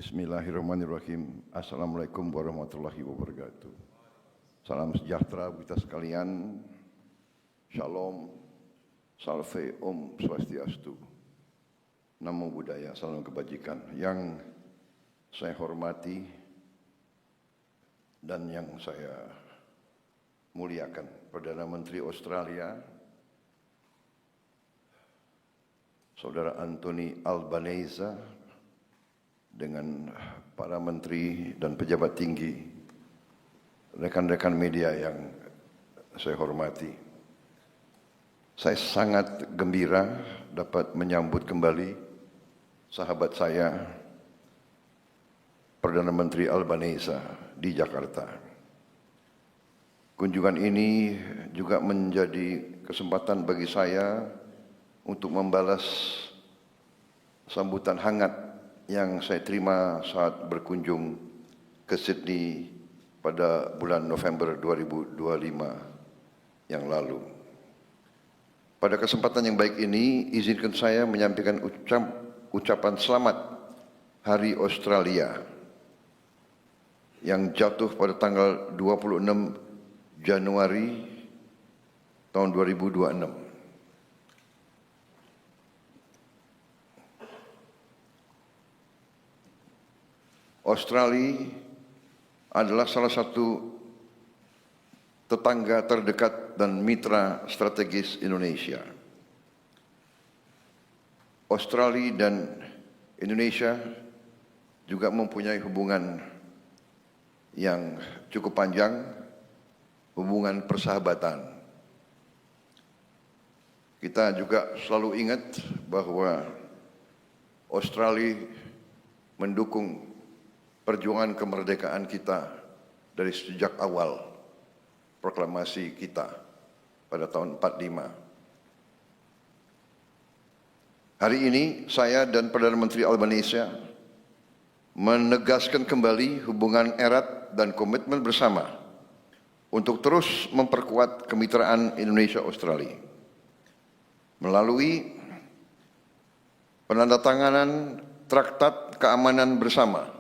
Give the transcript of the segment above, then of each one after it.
Bismillahirrahmanirrahim. Assalamualaikum warahmatullahi wabarakatuh. Salam sejahtera kita sekalian. Shalom, salve, om swastiastu. Namo Buddhaya, salam kebajikan. Yang saya hormati dan yang saya muliakan, Perdana Menteri Australia, Saudara Anthony Albanese, dengan para menteri dan pejabat tinggi, rekan-rekan media yang saya hormati. Saya sangat gembira dapat menyambut kembali sahabat saya, Perdana Menteri Albanese di Jakarta. Kunjungan ini juga menjadi kesempatan bagi saya untuk membalas sambutan hangat yang saya terima saat berkunjung ke Sydney pada bulan November 2025 yang lalu. Pada kesempatan yang baik ini, izinkan saya menyampaikan ucapan selamat Hari Australia yang jatuh pada tanggal 26 Januari tahun 2026. Australia adalah salah satu tetangga terdekat dan mitra strategis Indonesia. Australia dan Indonesia juga mempunyai hubungan yang cukup panjang, hubungan persahabatan. Kita juga selalu ingat bahwa Australia mendukung perjuangan kemerdekaan kita dari sejak awal proklamasi kita pada tahun 45. Hari ini saya dan Perdana Menteri Albanese menegaskan kembali hubungan erat dan komitmen bersama untuk terus memperkuat kemitraan Indonesia-Australia melalui penandatanganan Traktat Keamanan Bersama.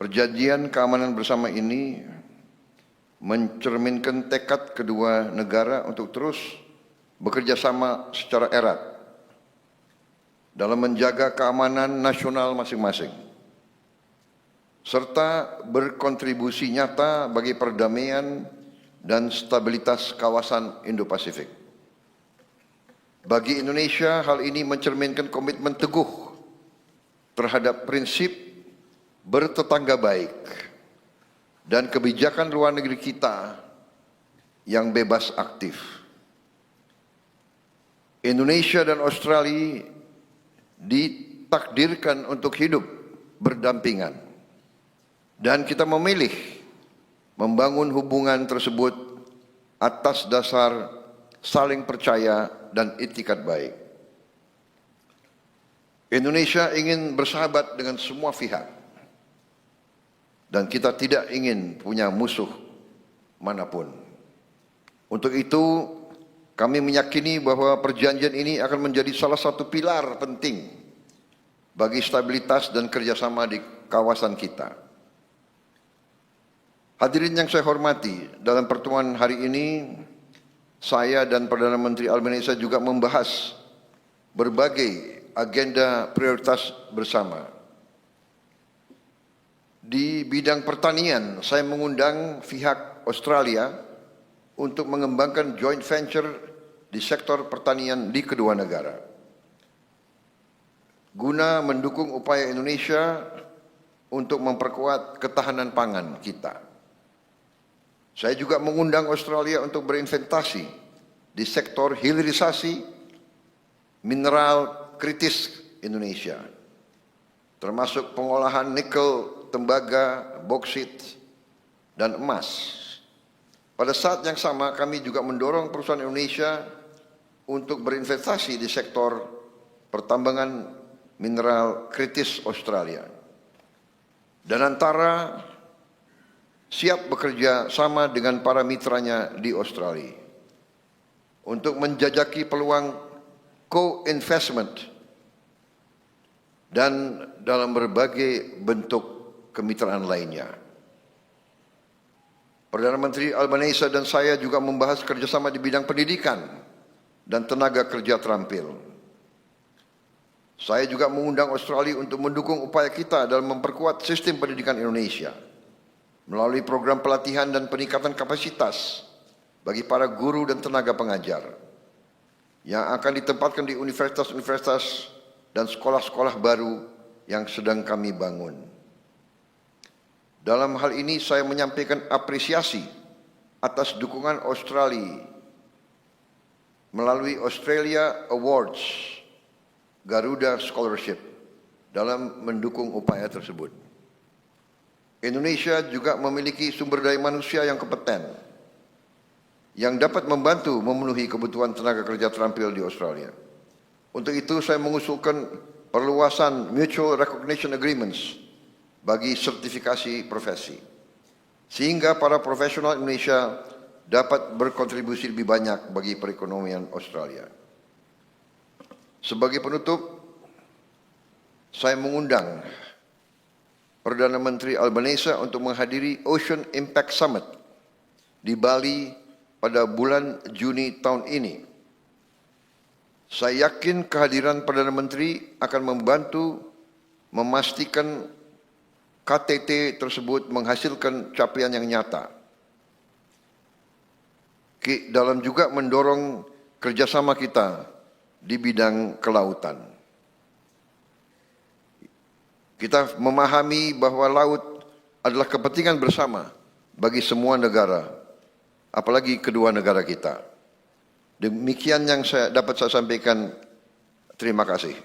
Perjanjian keamanan bersama ini mencerminkan tekad kedua negara untuk terus bekerja sama secara erat dalam menjaga keamanan nasional masing-masing, serta berkontribusi nyata bagi perdamaian dan stabilitas kawasan Indo-Pasifik. Bagi Indonesia, hal ini mencerminkan komitmen teguh terhadap prinsip bertetangga baik dan kebijakan luar negeri kita yang bebas aktif. Indonesia dan Australia ditakdirkan untuk hidup berdampingan dan kita memilih membangun hubungan tersebut atas dasar saling percaya dan itikat baik. Indonesia ingin bersahabat dengan semua pihak dan kita tidak ingin punya musuh manapun. Untuk itu, kami meyakini bahwa perjanjian ini akan menjadi salah satu pilar penting bagi stabilitas dan kerjasama di kawasan kita. Hadirin yang saya hormati, dalam pertemuan hari ini, saya dan Perdana Menteri Albanese juga membahas berbagai agenda prioritas bersama. Di bidang pertanian, saya mengundang pihak Australia untuk mengembangkan joint venture di sektor pertanian di kedua negara, guna mendukung upaya Indonesia untuk memperkuat ketahanan pangan kita. Saya juga mengundang Australia untuk berinvestasi di sektor hilirisasi mineral kritis Indonesia, termasuk pengolahan nikel, tembaga, boksit, dan emas. Pada saat yang sama, kami juga mendorong perusahaan Indonesia untuk berinvestasi di sektor pertambangan mineral kritis Australia. Dan antara siap bekerja sama dengan para mitranya di Australia untuk menjajaki peluang co-investment dan dalam berbagai bentuk kemitraan lainnya. Perdana Menteri Albanese dan saya juga membahas kerjasama di bidang pendidikan dan tenaga kerja terampil. Saya juga mengundang Australia untuk mendukung upaya kita dalam memperkuat sistem pendidikan Indonesia melalui program pelatihan dan peningkatan kapasitas bagi para guru dan tenaga pengajar yang akan ditempatkan di universitas-universitas dan sekolah-sekolah baru yang sedang kami bangun. Dalam hal ini saya menyampaikan apresiasi atas dukungan Australia melalui Australia Awards Garuda Scholarship dalam mendukung upaya tersebut. Indonesia juga memiliki sumber daya manusia yang kompeten yang dapat membantu memenuhi kebutuhan tenaga kerja terampil di Australia. Untuk itu saya mengusulkan perluasan Mutual Recognition Agreements bagi sertifikasi profesi, sehingga para profesional Indonesia dapat berkontribusi lebih banyak bagi perekonomian Australia. Sebagai penutup, saya mengundang Perdana Menteri Albanese untuk menghadiri Ocean Impact Summit di Bali pada bulan Juni tahun ini. Saya yakin kehadiran Perdana Menteri akan membantu memastikan KTT tersebut menghasilkan capaian yang nyata. Dalam juga mendorong kerjasama kita di bidang kelautan. Kita memahami bahwa laut adalah kepentingan bersama bagi semua negara, apalagi kedua negara kita. Demikian yang dapat saya sampaikan. Terima kasih.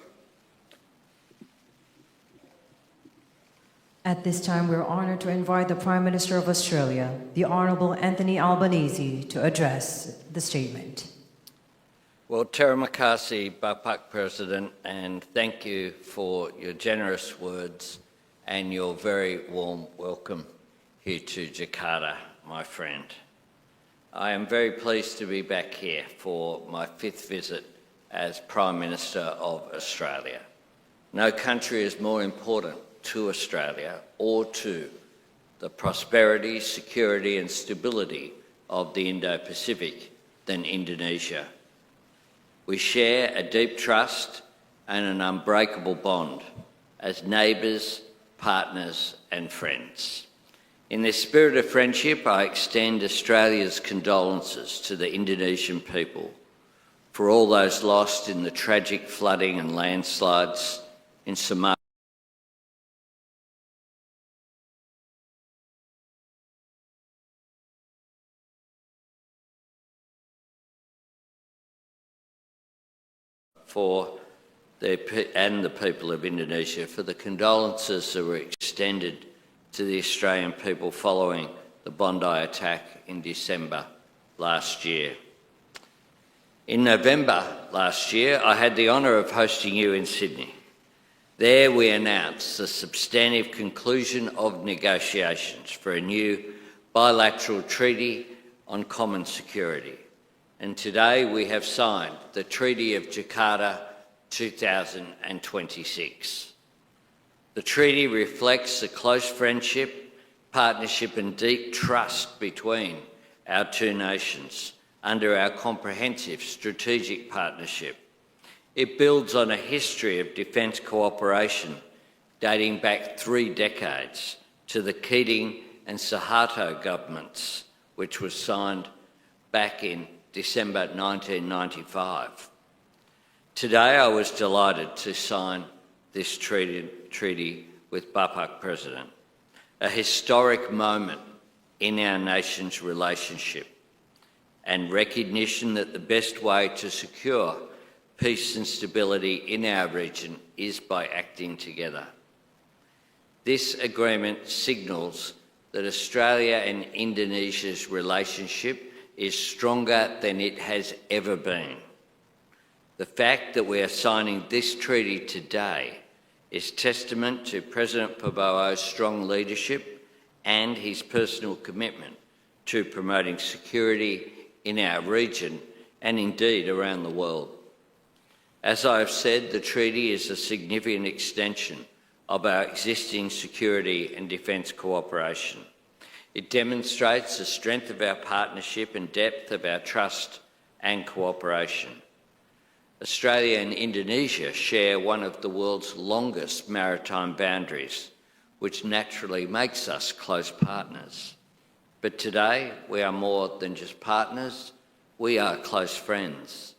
At this time, we're honored to invite the Prime Minister of Australia, the Honourable Anthony Albanese, to address the statement. Well, Terima kasih, Bapak President, and thank you for your generous words and your very warm welcome here to Jakarta, my friend. I am very pleased to be back here for my 5th visit as Prime Minister of Australia. No country is more important to Australia or to the prosperity, security and stability of the Indo-Pacific than Indonesia. We share a deep trust and an unbreakable bond as neighbours, partners and friends. In this spirit of friendship, I extend Australia's condolences to the Indonesian people for all those lost in the tragic flooding and landslides in Sumatra and the people of Indonesia for the condolences that were extended to the Australian people following the Bondi attack in December last year. In November last year, I had the honour of hosting you in Sydney. There we announced the substantive conclusion of negotiations for a new bilateral treaty on common security. And today we have signed the Treaty of Jakarta 2026. The treaty reflects the close friendship, partnership and deep trust between our two nations under our comprehensive strategic partnership. It builds on a history of defence cooperation dating back 3 decades to the Keating and Suharto governments, which was signed back in December 1995. Today I was delighted to sign this treaty with Bapak President, a historic moment in our nation's relationship and recognition that the best way to secure peace and stability in our region is by acting together. This agreement signals that Australia and Indonesia's relationship is stronger than it has ever been. The fact that we are signing this treaty today is testament to President Prabowo's strong leadership and his personal commitment to promoting security in our region and indeed around the world. As I have said, the treaty is a significant extension of our existing security and defence cooperation. It demonstrates the strength of our partnership and depth of our trust and cooperation. Australia and Indonesia share one of the world's longest maritime boundaries, which naturally makes us close partners. But today, we are more than just partners, we are close friends.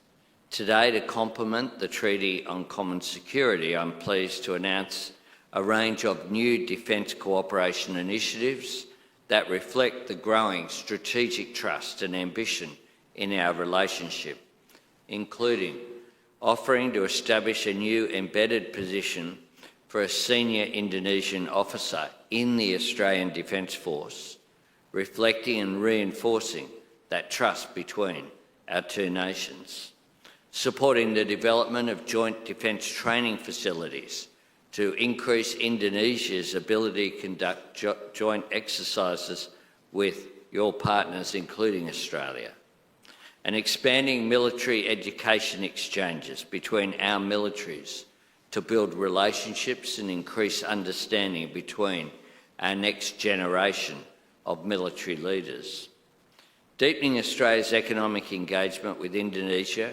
Today, to complement the Treaty on Common Security, I'm pleased to announce a range of new defence cooperation initiatives that reflect the growing strategic trust and ambition in our relationship, including offering to establish a new embedded position for a senior Indonesian officer in the Australian Defence Force, reflecting and reinforcing that trust between our two nations. Supporting the development of joint defence training facilities to increase Indonesia's ability to conduct joint exercises with your partners, including Australia. And expanding military education exchanges between our militaries to build relationships and increase understanding between our next generation of military leaders. Deepening Australia's economic engagement with Indonesia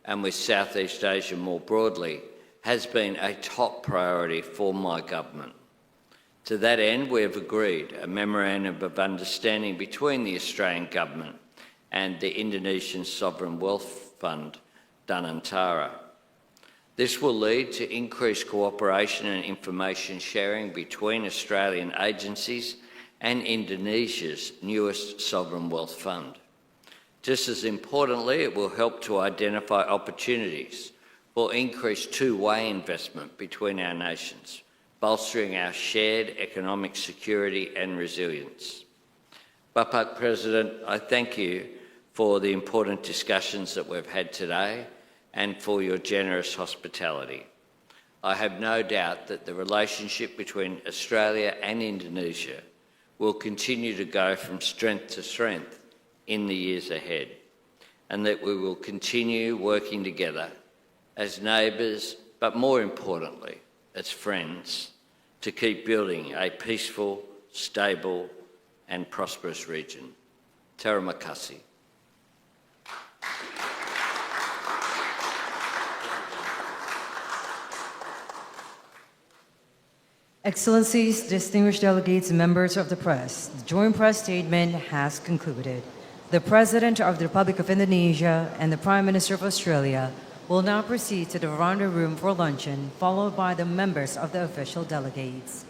and with Southeast Asia more broadly has been a top priority for my government. To that end, we have agreed a Memorandum of Understanding between the Australian Government and the Indonesian Sovereign Wealth Fund, Danantara. This will lead to increased cooperation and information sharing between Australian agencies and Indonesia's newest sovereign wealth fund. Just as importantly, it will help to identify opportunities for increased two-way investment between our nations, bolstering our shared economic security and resilience. Bapak President, I thank you for the important discussions that we've had today and for your generous hospitality. I have no doubt that the relationship between Australia and Indonesia will continue to go from strength to strength in the years ahead, and that we will continue working together as neighbours, but more importantly, as friends, to keep building a peaceful, stable and prosperous region. Terima kasih. Excellencies, distinguished delegates, and members of the press, the joint press statement has concluded. The President of the Republic of Indonesia and the Prime Minister of Australia will now proceed to the Veranda Room for luncheon, followed by the members of the official delegates.